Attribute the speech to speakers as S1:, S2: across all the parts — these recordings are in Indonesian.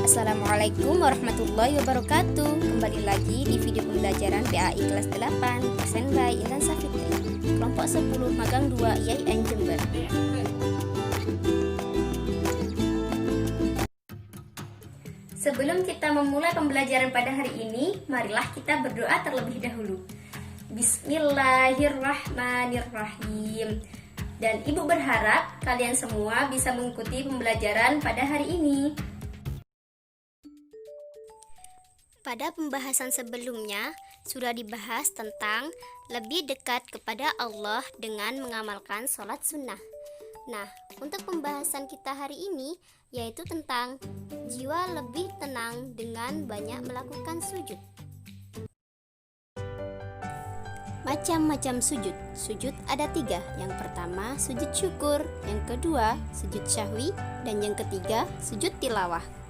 S1: Assalamualaikum warahmatullahi wabarakatuh. Kembali lagi di video pembelajaran PAI kelas 8 Present by Intan Safitri, kelompok 10 magang 2 IAIN Jember. Sebelum kita memulai pembelajaran pada hari ini, marilah kita berdoa terlebih dahulu. Bismillahirrahmanirrahim. Dan Ibu berharap kalian semua bisa mengikuti pembelajaran pada hari ini. Pada pembahasan sebelumnya, sudah dibahas tentang lebih dekat kepada Allah dengan mengamalkan sholat sunnah. Nah, untuk pembahasan kita hari ini, yaitu tentang jiwa lebih tenang dengan banyak melakukan sujud. Macam-macam sujud. Sujud ada 3. Yang pertama, sujud syukur. Yang kedua, sujud syahwi. Dan yang ketiga, sujud tilawah.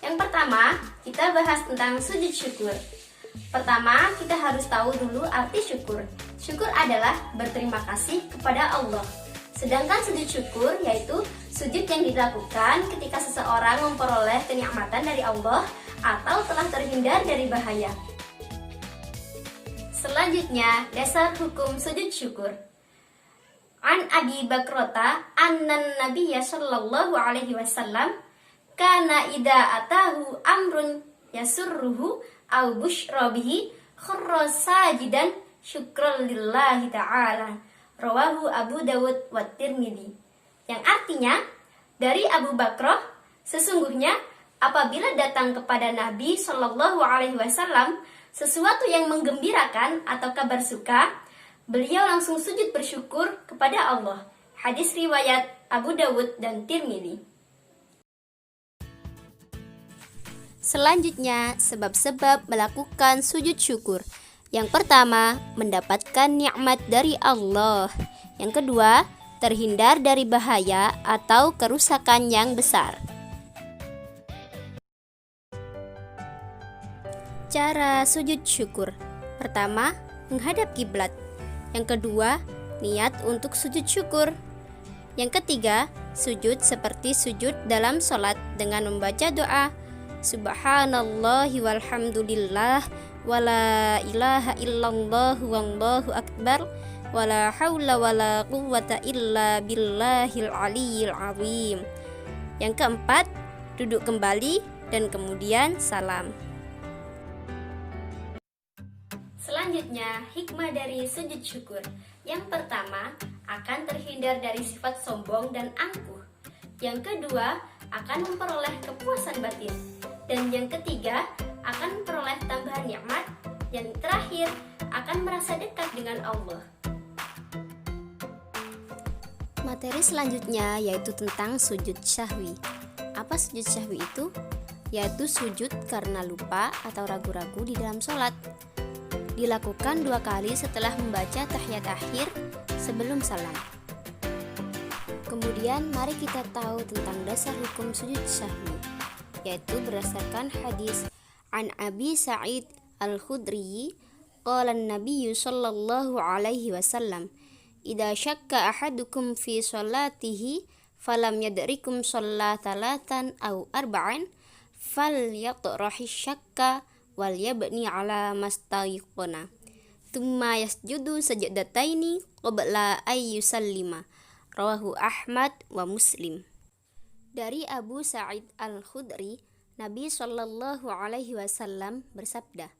S1: Yang pertama, kita bahas tentang sujud syukur. Pertama, kita harus tahu dulu arti syukur. Syukur adalah berterima kasih kepada Allah. Sedangkan sujud syukur yaitu sujud yang dilakukan ketika seseorang memperoleh kenikmatan dari Allah atau telah terhindar dari bahaya. Selanjutnya, dasar hukum sujud syukur. An Abi Bakrata annan Nabiyya sallallahu alaihi wasallam kana idza atahu amrun yasurruhu aw busyra bihi kharra sajidan syukran lillahi ta'ala. Rawahu Abu Dawud wa Tirmidzi. Yang artinya, dari Abu Bakrah, sesungguhnya apabila datang kepada Nabi Shallallahu Alaihi Wasallam sesuatu yang menggembirakan atau kabar suka, beliau langsung sujud bersyukur kepada Allah. Hadis riwayat Abu Dawud dan Tirmidzi. Selanjutnya, sebab-sebab melakukan sujud syukur. Yang pertama, mendapatkan nikmat dari Allah. Yang kedua, terhindar dari bahaya atau kerusakan yang besar. Cara sujud syukur. Pertama, menghadap kiblat. Yang kedua, niat untuk sujud syukur. Yang ketiga, sujud seperti sujud dalam sholat dengan membaca doa Subhanallahi walhamdulillah wala ilaha illallah wallahu akbar wala haula wala quwwata illa billahil aliyyil azim. Yang keempat, duduk kembali dan kemudian salam. Selanjutnya, hikmah dari sujud syukur. Yang pertama, akan terhindar dari sifat sombong dan angkuh. Yang kedua, akan memperoleh kepuasan batin. Dan yang ketiga, akan memperoleh tambahan nikmat. Yang terakhir, akan merasa dekat dengan Allah. Materi selanjutnya yaitu tentang sujud syahwi. Apa sujud syahwi itu? Yaitu sujud karena lupa atau ragu-ragu di dalam sholat. Dilakukan 2 kali setelah membaca tahiyat akhir sebelum salam. Kemudian mari kita tahu tentang dasar hukum sujud syahwi, yaitu berdasarkan hadis An Abi Sa'id Al-Khudri qala an-nabiy sallallahu alaihi wasallam idza syakka ahadukum fi sholatihi falam yadrikum shollatalatan aw arba'an falyatrahi syakka wal yabni ala mastayqana thumma yasjudu sajdataini qabla ay yusallima. Rawahu Ahmad wa Muslim. Dari Abu Sa'id Al-Khudri, Nabi Shallallahu Alaihi Wasallam bersabda,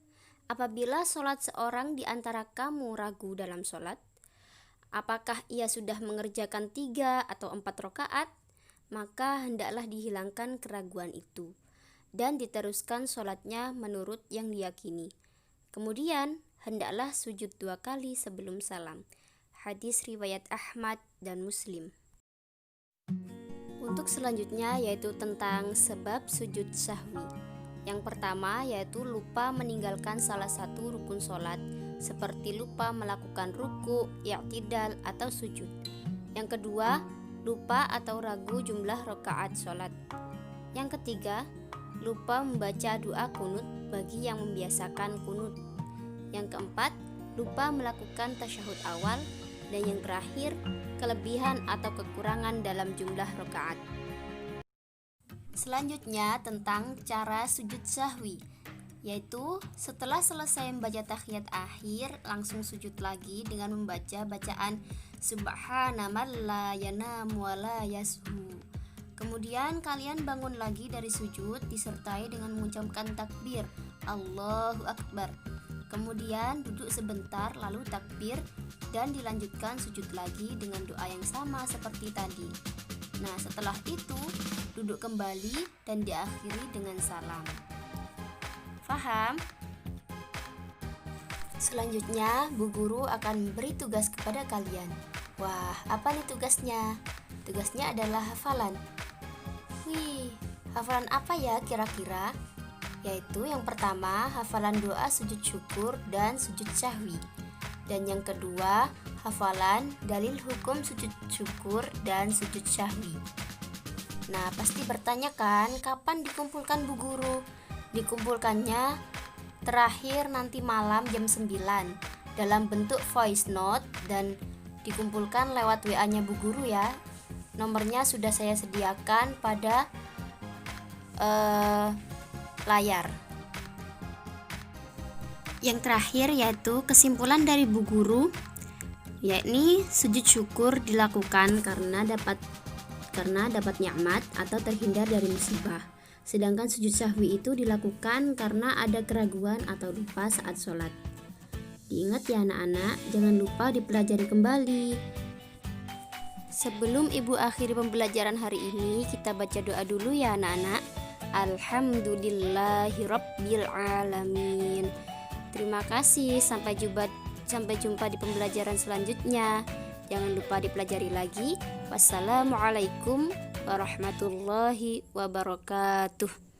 S1: apabila sholat seorang di antara kamu ragu dalam sholat, apakah ia sudah mengerjakan 3 atau 4 rakaat, maka hendaklah dihilangkan keraguan itu dan diteruskan sholatnya menurut yang diyakini. Kemudian hendaklah sujud 2 kali sebelum salam. Hadis riwayat Ahmad dan Muslim. Untuk selanjutnya yaitu tentang sebab sujud syahwi. Yang pertama yaitu lupa meninggalkan salah satu rukun sholat, seperti lupa melakukan ruku, i'tidal atau sujud. Yang kedua, lupa atau ragu jumlah rakaat sholat. Yang ketiga, lupa membaca doa kunut bagi yang membiasakan kunut. Yang keempat, lupa melakukan tasyahud awal. Dan yang terakhir, kelebihan atau kekurangan dalam jumlah rakaat. Selanjutnya tentang cara sujud sahwi, yaitu setelah selesai membaca tahiyat akhir langsung sujud lagi dengan membaca bacaan subhana man la yanamu wa la yashu. Kemudian kalian bangun lagi dari sujud disertai dengan mengucapkan takbir Allahu Akbar. Kemudian duduk sebentar lalu takbir dan dilanjutkan sujud lagi dengan doa yang sama seperti tadi. Nah, setelah itu duduk kembali dan diakhiri dengan salam. Faham? Selanjutnya, Bu Guru akan memberi tugas kepada kalian. Wah, apa nih tugasnya? Tugasnya adalah hafalan. Wih, hafalan apa ya kira-kira? Yaitu yang pertama, hafalan doa sujud syukur dan sujud sahwi. Dan yang kedua, hafalan dalil hukum sujud syukur dan sujud sahwi. Nah, pasti bertanya kan, kapan dikumpulkan Bu Guru? Dikumpulkannya terakhir nanti malam jam 9 dalam bentuk voice note dan dikumpulkan lewat WA-nya Bu Guru ya. Nomornya sudah saya sediakan pada layar. Yang terakhir yaitu kesimpulan dari Bu Guru, yakni sujud syukur dilakukan karena dapat nikmat atau terhindar dari musibah. Sedangkan sujud sahwi itu dilakukan karena ada keraguan atau lupa saat sholat. Diingat ya anak-anak, jangan lupa dipelajari kembali. Sebelum Ibu akhiri pembelajaran hari ini, kita baca doa dulu ya anak-anak. Alhamdulillahirabbil alamin. Terima kasih, sampai jumpa di pembelajaran selanjutnya. Jangan lupa dipelajari lagi. Wassalamualaikum warahmatullahi wabarakatuh.